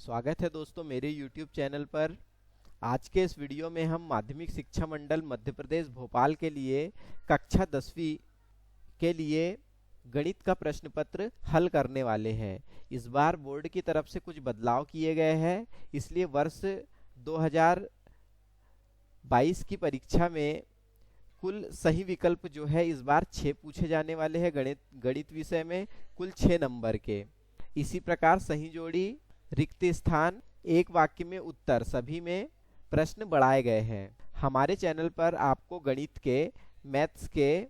स्वागत है दोस्तों मेरे YouTube चैनल पर। आज के इस वीडियो में हम माध्यमिक शिक्षा मंडल मध्य प्रदेश भोपाल के लिए कक्षा 10वीं के लिए गणित का प्रश्न पत्र हल करने वाले हैं। इस बार बोर्ड की तरफ से कुछ बदलाव किए गए हैं, इसलिए वर्ष 2022 की परीक्षा में कुल सही विकल्प जो है इस बार 6 पूछे जाने वाले हैं। गणित विषय में कुल 6 नंबर के। इसी प्रकार सही जोड़ी, रिक्त स्थान, एक वाक्य में उत्तर, सभी में प्रश्न बढ़ाए गए हैं। हमारे चैनल पर आपको गणित के, मैथ्स के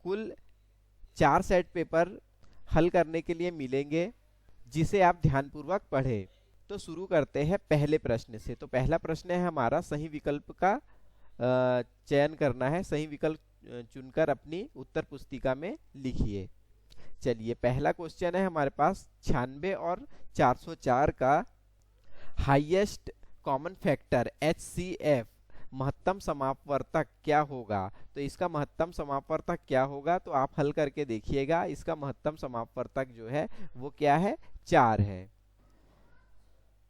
कुल 4 सेट पेपर हल करने के लिए मिलेंगे, जिसे आप ध्यानपूर्वक पढ़ें। तो शुरू करते हैं पहले प्रश्न से। तो पहला प्रश्न है हमारा, सही विकल्प का चयन करना है। सही विकल्प चुनकर अपनी उत्तर पुस्तिका में लिखिए। चलिए, पहला क्वेश्चन है हमारे पास, 96 और 404 का हाईएस्ट कॉमन फैक्टर HCF महत्तम समापवर्तक क्या होगा। तो इसका महत्तम समापवर्तक क्या होगा, तो आप हल करके देखिएगा। इसका महत्तम समापवर्तक जो है वो क्या है, 4 है।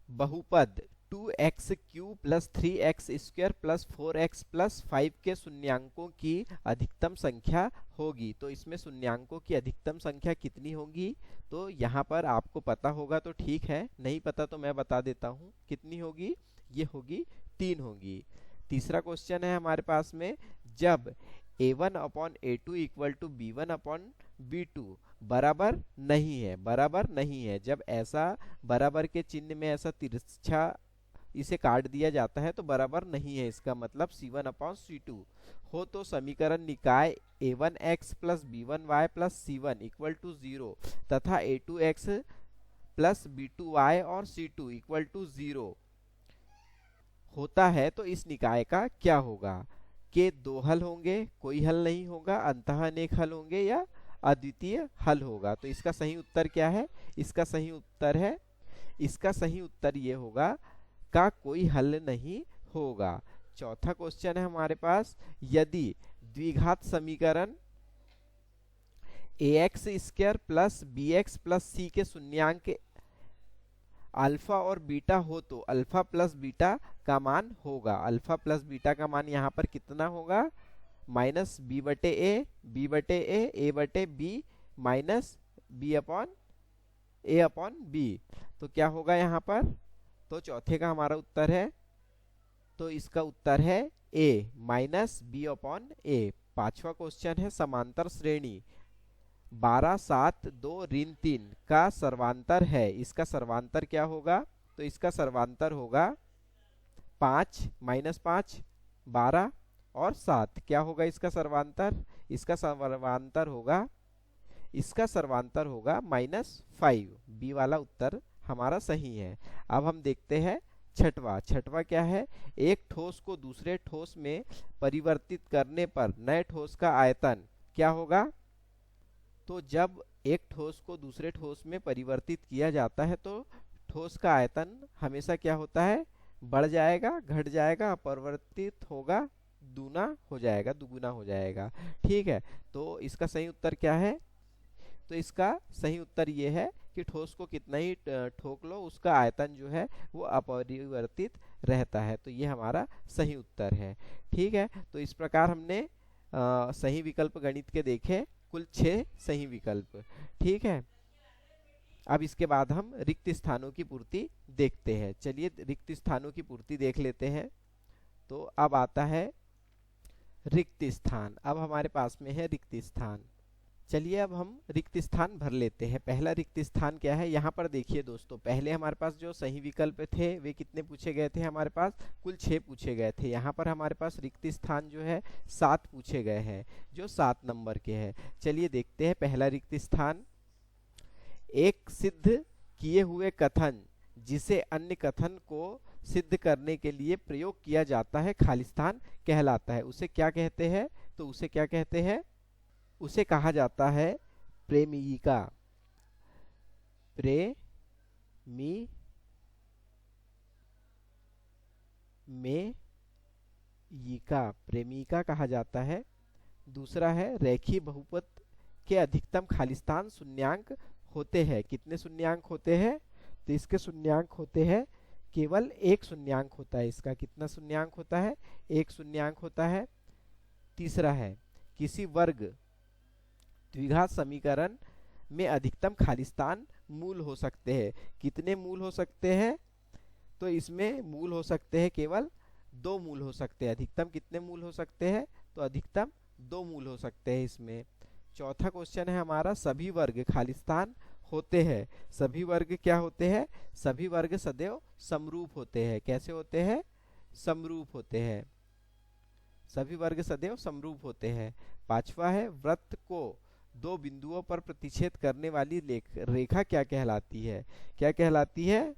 बहुपद 2x cube plus 3x square plus 4x plus 5 के शून्यांकों की अधिकतम संख्या होगी। तो इसमें शून्यांकों की अधिकतम संख्या कितनी होगी, तो यहाँ पर आपको पता होगा तो ठीक है, नहीं पता तो मैं बता देता हूँ कितनी होगी। ये होगी 3 होगी। तीसरा क्वेश्चन है हमारे पास में, जब a1/a2 इक्वल टू b1/b2 बराबर नहीं है, बराबर नहीं है, जब ऐसा बराबर के चिन्ह में ऐसा तिरछा इसे काट दिया जाता है तो बराबर नहीं है, इसका मतलब c1/c2 हो, तो समीकरण निकाय a1x plus b1y plus c1 equal to 0 तथा a2x प्लस b2y और c2 इक्वल टू 0 होता है, तो इस निकाय का क्या होगा। के 2 हल होंगे, कोई हल नहीं होगा, अंतः अनेक हल होंगे या अद्वितीय हल होगा। तो इसका सही उत्तर क्या है, इसका सही उत्तर है, इसका सही उत्तर ये होगा का कोई हल नहीं होगा। चौथा क्वेश्चन है हमारे पास, यदि द्विघात समीकरण ax square plus bx plus c के शून्यांक अल्फा और बीटा हो तो अल्फा प्लस बीटा का मान होगा। अल्फा प्लस बीटा का मान यहाँ पर कितना होगा, माइनस b बटे a बटे b minus a upon b। तो क्या होगा यहाँ पर, तो चौथे का हमारा उत्तर है, तो इसका उत्तर है a minus b upon a। पांचवा क्वेश्चन है, समांतर श्रेणी 12 7 2 ऋण 3 का सर्वांतर है। इसका सर्वांतर क्या होगा, तो इसका सर्वांतर होगा 5 माइनस 5 12 और 7। क्या होगा इसका सर्वांतर, इसका सर्वांतर होगा, इसका सर्वांतर होगा -5। बी वाला उत्तर हमारा सही है। अब हम देखते हैं छठवा क्या है, एक ठोस को दूसरे ठोस में परिवर्तित करने पर नए ठोस का आयतन क्या होगा। तो जब एक ठोस को दूसरे ठोस में परिवर्तित किया जाता है तो ठोस का आयतन हमेशा क्या होता है, बढ़ जाएगा, घट जाएगा, अपरिवर्तित होगा, दूना हो जाएगा, दुगुना हो जाएगा। ठीक है, तो इसका सही उत्तर क्या है, तो इसका सही उत्तर ये है कि ठोस को कितना ही ठोक लो उसका आयतन जो है वो अपरिवर्तित रहता है। तो ये हमारा सही उत्तर है। ठीक है, तो इस प्रकार हमने सही विकल्प गणित के देखे, कुल 6 सही विकल्प। ठीक है, अब इसके बाद हम रिक्त स्थानों की पूर्ति देखते हैं। चलिए रिक्त स्थानों की पूर्ति देख लेते हैं। तो अब आता है रिक्त स्थान। अब हमारे पास में है रिक्त स्थान। चलिए अब हम रिक्त स्थान भर लेते हैं। पहला रिक्त स्थान क्या है, यहाँ पर देखिए दोस्तों, पहले हमारे पास जो सही विकल्प थे वे कितने पूछे गए थे, हमारे पास कुल 6 पूछे गए थे। यहाँ पर हमारे पास रिक्त स्थान जो है 7 पूछे गए हैं, जो 7 नंबर के हैं। चलिए देखते हैं पहला रिक्त स्थान, एक सिद्ध किए हुए कथन जिसे अन्य कथन को सिद्ध करने के लिए प्रयोग किया जाता है खाली स्थान कहलाता है। उसे क्या कहते हैं, तो उसे क्या कहते हैं, उसे कहा जाता है प्रेमिका। प्रेमिका कहा जाता है। दूसरा है, रेखीय बहुपद के अधिकतम खाली स्थान शून्यांक होते हैं। कितने शून्यांक होते हैं, तो इसके शून्यांक होते हैं केवल एक शून्यांक होता है इसका। कितना शून्यांक होता है? एक शून्यांक होता है। तीसरा है किसी वर्ग द्विघात समीकरण में अधिकतम खाली स्थान मूल हो सकते हैं। कितने मूल हो सकते हैं? तो इसमें मूल हो सकते हैं केवल 2 मूल हो सकते हैं। अधिकतम कितने मूल हो सकते हैं? तो अधिकतम 2 मूल हो सकते हैं इसमें। चौथा क्वेश्चन है हमारा सभी वर्ग खाली स्थान होते हैं। सभी वर्ग क्या होते हैं? सभी वर्ग सदैव समरूप होते हैं। कैसे होते हैं? समरूप होते हैं। सभी वर्ग सदैव समरूप होते हैं। पांचवा है वृत्त को 2 बिंदुओं पर प्रतिच्छेद करने वाली रेखा क्या कहलाती है? क्या कहलाती है?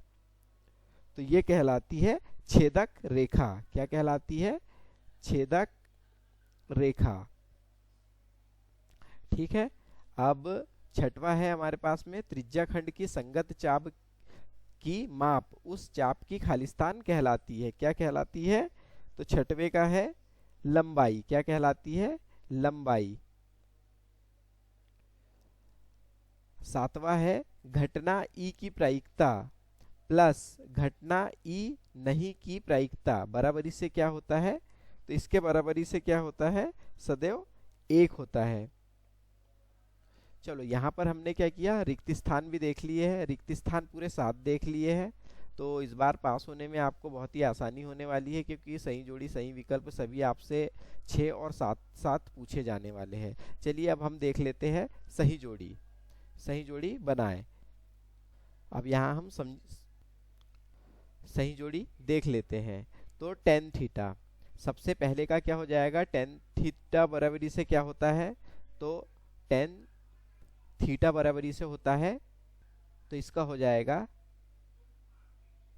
तो ये कहलाती है छेदक रेखा। क्या कहलाती है? छेदक रेखा। ठीक है। अब छठवा है हमारे पास में त्रिज्या खंड की संगत चाप की माप उस चाप की खालिस्तान कहलाती है। क्या कहलाती है? तो छठवे का है लंबाई। क्या कहलाती है? लंबाई। सातवां है घटना ई की प्रायिकता प्लस घटना ई नहीं की प्रायिकता बराबरी से क्या होता है? तो इसके बराबरी से क्या होता है? सदैव 1 होता है। चलो यहाँ पर हमने क्या किया? रिक्त स्थान भी देख लिए हैं। रिक्त स्थान पूरे 7 देख लिए हैं। तो इस बार पास होने में आपको बहुत ही आसानी होने वाली है, क्योंकि सही जोड़ी सही विकल्प सभी आपसे 6 और 7 पूछे जाने वाले हैं। चलिए अब हम देख लेते हैं सही जोड़ी। सही जोड़ी बनाएं। अब यहाँ हम सही जोड़ी देख लेते हैं। तो tan थीटा सबसे पहले का क्या हो जाएगा? tan थीटा बराबरी से क्या होता है? तो tan थीटा बराबरी से होता है, तो इसका हो जाएगा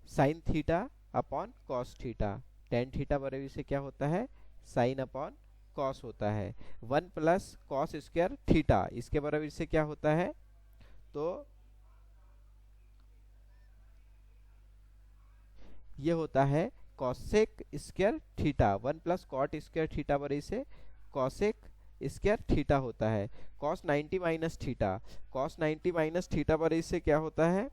sine theta upon cos theta. tan theta बराबरी से क्या होता है? साइन अपॉन कॉस होता है। 1 प्लस कॉस स्क्वायर थीटा इसके बराबरी से क्या होता है? तो ये होता है cosec square theta. 1 plus cot square theta बराबरी से कॉसेक स्क्वायर थीटा होता है। Cos 90 minus theta, cos 90 minus theta बराबरी से क्या होता है?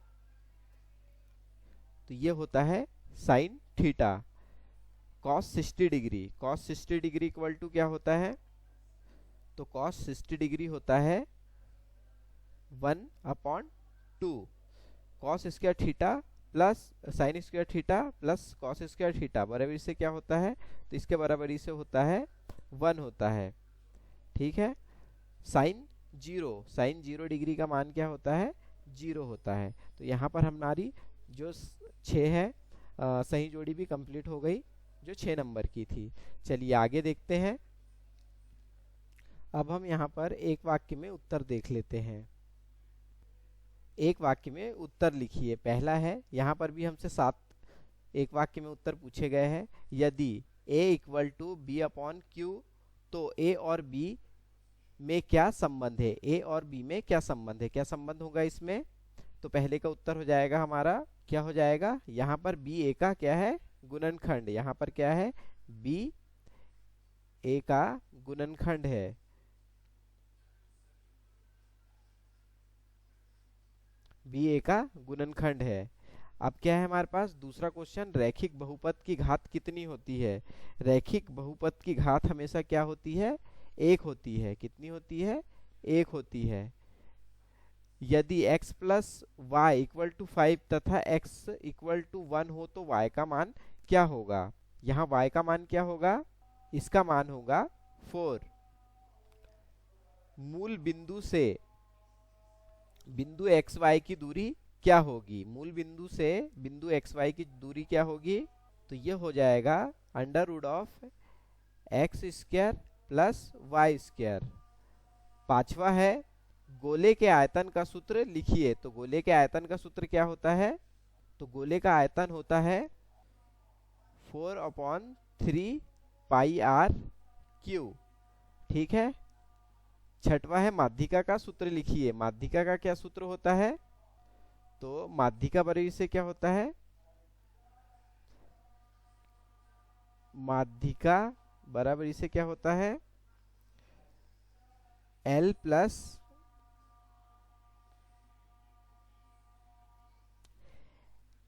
तो ये होता है sine theta. Cos 60 degree, cos 60 degree equal to क्या होता है? तो कॉस 60 डिग्री होता है 1/2 cos square theta plus sine square theta plus cos square theta बराबरी से क्या होता है? तो इसके बराबरी से होता है 1 होता है। ठीक है। साइन 0 डिग्री का मान क्या होता है? 0 होता है। तो यहाँ पर हमारी जो 6 है सही जोड़ी भी कंप्लीट हो गई, जो 6 नंबर की थी। चलिए आगे देखते हैं। अब हम यहाँ पर एक वाक्य में उत्तर देख लेते हैं। एक वाक्य में उत्तर लिखिए। पहला है, यहाँ पर भी हमसे 7 एक वाक्य में उत्तर पूछे गए हैं। यदि a equal to B upon Q तो a और b में क्या संबंध है? a और b में क्या संबंध है? क्या संबंध होगा इसमें? तो पहले का उत्तर हो जाएगा हमारा, क्या हो जाएगा? यहाँ पर b a का क्या है? गुणनखंड। यहाँ पर क्या है? b a का गुणनखंड है। b a का गुणनखंड है। अब क्या है हमारे पास? दूसरा क्वेश्चन, रैखिक बहुपद की घात कितनी होती है? रैखिक बहुपद की घात हमेशा क्या होती है? 1 होती है। कितनी होती है? 1 होती है। यदि x plus Y equal to 5 तथा x इक्वल टू 1 हो तो y का मान क्या होगा? यहाँ y का मान क्या होगा? इसका मान होगा 4। मूल बिंदु से बिंदु एक्स वाई की दूरी क्या होगी? मूल बिंदु से बिंदु एक्स वाई की दूरी क्या होगी? तो ये हो जाएगा under root of X square plus Y square. पांचवा है गोले के आयतन का सूत्र लिखिए। तो गोले के आयतन का सूत्र क्या होता है? तो गोले का आयतन होता है 4/3 पाई आर क्यू। ठीक है। छठवा है माध्यिका का सूत्र लिखिए। माध्यिका का क्या सूत्र होता है? तो माध्यिका बराबरी से क्या होता है? माध्यिका बराबरी से क्या होता है? L plus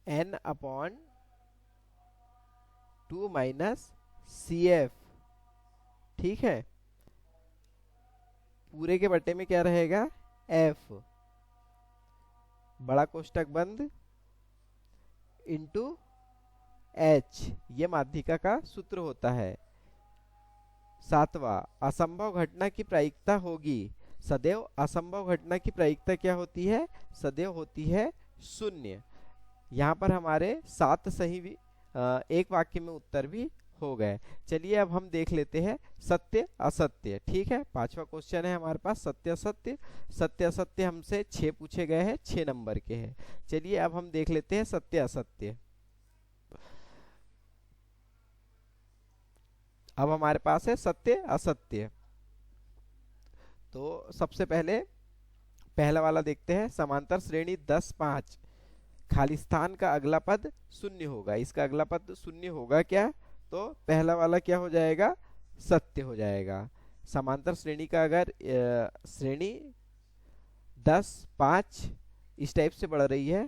n upon 2 minus CF, ठीक है। पूरे के बट्टे में क्या रहेगा, F, बड़ा कोष्टक बंद, इंटू H, ये माध्यिका का सूत्र होता है। सातवां, असंभव घटना की प्रायिकता होगी, सदैव असंभव घटना की प्रायिकता क्या होती है, सदैव होती है 0। यहाँ पर हमारे 7 सही भी एक वाक्य में उत्तर भी हो गए। चलिए अब हम देख लेते हैं सत्य असत्य, ठीक है। 5वां क्वेश्चन है हमारे पास सत्य असत्य। सत्य असत्य हमसे 6 पूछे गए हैं, 6 नंबर के हैं। चलिए अब हम देख लेते हैं सत्य असत्य। अब हमारे पास है सत्य असत्य। तो सबसे पहले पहला वाला देखते हैं, समांतर श्रेणी 10 5, खाली स्थान का अगला पद शून्य होगा। इसका अगला पद शून्य होगा क्या, तो पहला वाला क्या हो जाएगा, सत्य हो जाएगा। समांतर श्रेणी का अगर श्रेणी 10 5 इस टाइप से बढ़ रही है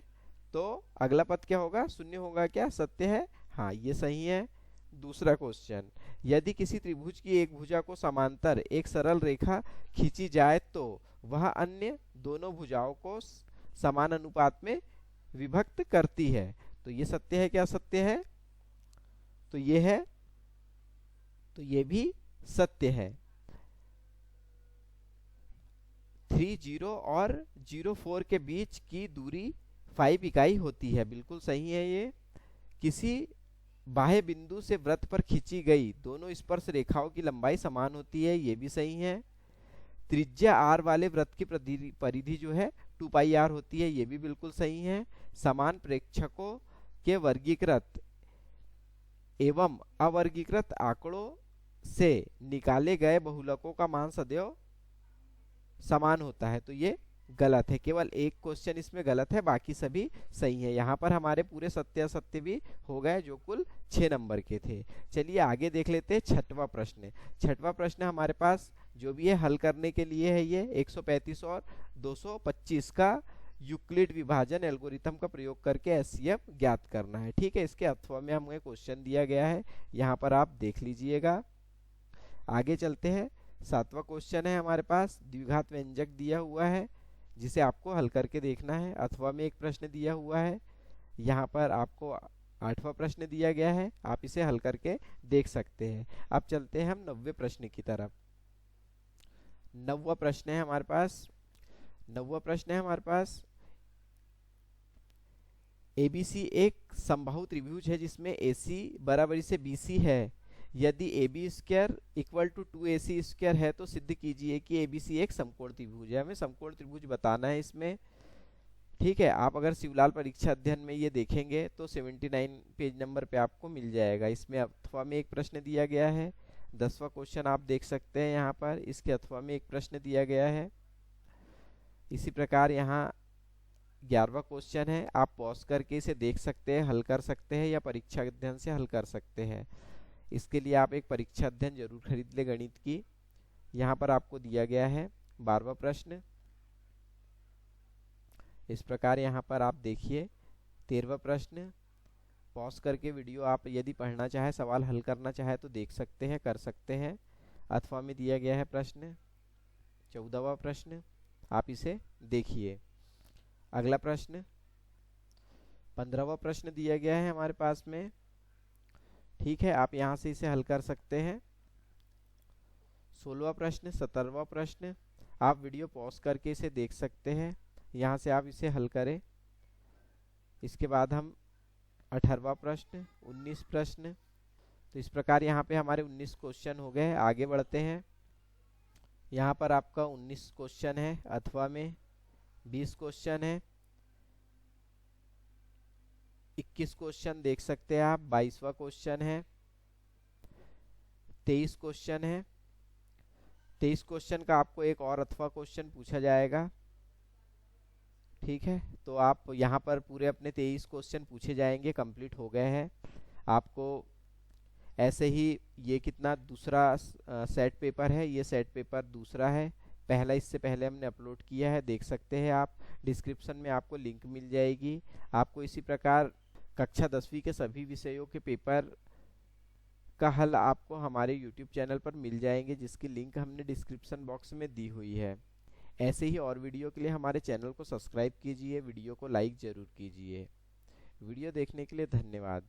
तो अगला पद क्या होगा, शून्य होगा क्या, सत्य है, हाँ ये सही है। दूसरा क्वेश्चन, यदि किसी त्रिभुज की एक भुजा को समांतर एक सरल रेखा खींची जाए तो वह अन्य दोनों भुजाओं को समान अनुपात में विभक्त करती है। तो ये सत्य है क्या, सत्य है, तो ये है, तो ये भी सत्य है। 3 0 और 0 4 के बीच की दूरी 5 इकाई होती है, बिल्कुल सही है ये। किसी बाह्य बिंदु से वृत्त पर खींची गई दोनों स्पर्श रेखाओं की लंबाई समान होती है, ये भी सही है। त्रिज्या r वाले वृत्त की परिधि जो है 2 पाई r होती है, ये भी बिल्कुल सही है। समान प्रेक्षकों के वर्गीकृत एवं अवर्गीकृत आंकड़ों से निकाले गए बहुलकों का मान सदैव समान होता है, तो ये गलत है। केवल एक क्वेश्चन इसमें गलत है, बाकी सभी सही है। यहाँ पर हमारे पूरे सत्य असत्य भी हो गए जो कुल 6 नंबर के थे। चलिए आगे देख लेते हैं छठवां प्रश्न। छठवां प्रश्न हमारे पास जो भी है हल करने के लिए है ये 135 और 225 का यूक्लिड विभाजन एल्गोरिथम का प्रयोग करके एचसीएफ ज्ञात करना है, ठीक है। इसके अथवा में हमें क्वेश्चन दिया गया है, यहाँ पर आप देख लीजिएगा। आगे चलते हैं, 7वां क्वेश्चन है हमारे पास, द्विघात व्यंजक दिया हुआ है जिसे आपको हल करके देखना है। अथवा में एक प्रश्न दिया हुआ है, यहाँ पर आपको 8वां प्रश्न दिया गया है, आप इसे हल करके देख सकते हैं। अब चलते हैं हम 9वें प्रश्न की तरफ। 9वां प्रश्न है हमारे पास, 9वां प्रश्न है हमारे पास, एबीसी एक समबाहु त्रिभुज है जिसमें एसी बराबरी से बीसी है। यदि A B square equal to 2AC square है तो सिद्ध कीजिए कि एबीसी एक समकोण त्रिभुज है। हमें समकोण त्रिभुज बताना है इसमें, ठीक है। आप अगर शिवलाल परीक्षा अध्ययन में ये देखेंगे तो 79 पेज नंबर पे आपको मिल जाएगा। इसमें अथवा में एक प्रश्न दिया गया है, 10वां क्वेश्चन आप देख सकते हैं यहाँ पर, इसके अथवा में एक प्रश्न दिया गया है। इसी प्रकार यहाँ 11वां क्वेश्चन है, आप पॉज करके इसे देख सकते हैं, हल कर सकते हैं या परीक्षा अध्ययन से हल कर सकते हैं। इसके लिए आप एक परीक्षा अध्ययन जरूर खरीद ले गणित की। यहाँ पर आपको दिया गया है 12वां प्रश्न, इस प्रकार यहाँ पर आप देखिए। 13वां प्रश्न, पॉज करके वीडियो आप यदि पढ़ना चाहे, सवाल हल करना चाहे तो देख सकते हैं, कर सकते हैं। अथवा में दिया गया है प्रश्न 14वां प्रश्न, आप इसे देखिए। अगला प्रश्न 15वां प्रश्न दिया गया है हमारे पास में, ठीक है। आप यहाँ से इसे हल कर सकते हैं। 16वां प्रश्न, 17वां प्रश्न, आप वीडियो पॉज करके इसे देख सकते हैं, यहाँ से आप इसे हल करें। इसके बाद हम 18वां प्रश्न, 19 प्रश्न, तो इस प्रकार यहाँ पे हमारे 19 क्वेश्चन हो गए। आगे बढ़ते हैं, यहाँ पर आपका 19 क्वेश्चन है, अथवा में 20 क्वेश्चन है, 21 क्वेश्चन देख सकते हैं आप, 22वां क्वेश्चन है, 23 क्वेश्चन है। 23 क्वेश्चन का आपको एक और अथवा क्वेश्चन पूछा जाएगा, ठीक है। तो आप यहाँ पर पूरे अपने 23 क्वेश्चन पूछे जाएंगे, कंप्लीट हो गए हैं। आपको ऐसे ही ये कितना दूसरा सेट पेपर है, ये सेट पेपर दूसरा है, पहला इससे पहले हमने अपलोड किया है, देख सकते हैं आप। डिस्क्रिप्शन में आपको लिंक मिल जाएगी। आपको इसी प्रकार कक्षा 10वीं के सभी विषयों के पेपर का हल आपको हमारे YouTube चैनल पर मिल जाएंगे, जिसकी लिंक हमने डिस्क्रिप्शन बॉक्स में दी हुई है। ऐसे ही और वीडियो के लिए हमारे चैनल को सब्सक्राइब कीजिए, वीडियो को लाइक ज़रूर कीजिए। वीडियो देखने के लिए धन्यवाद।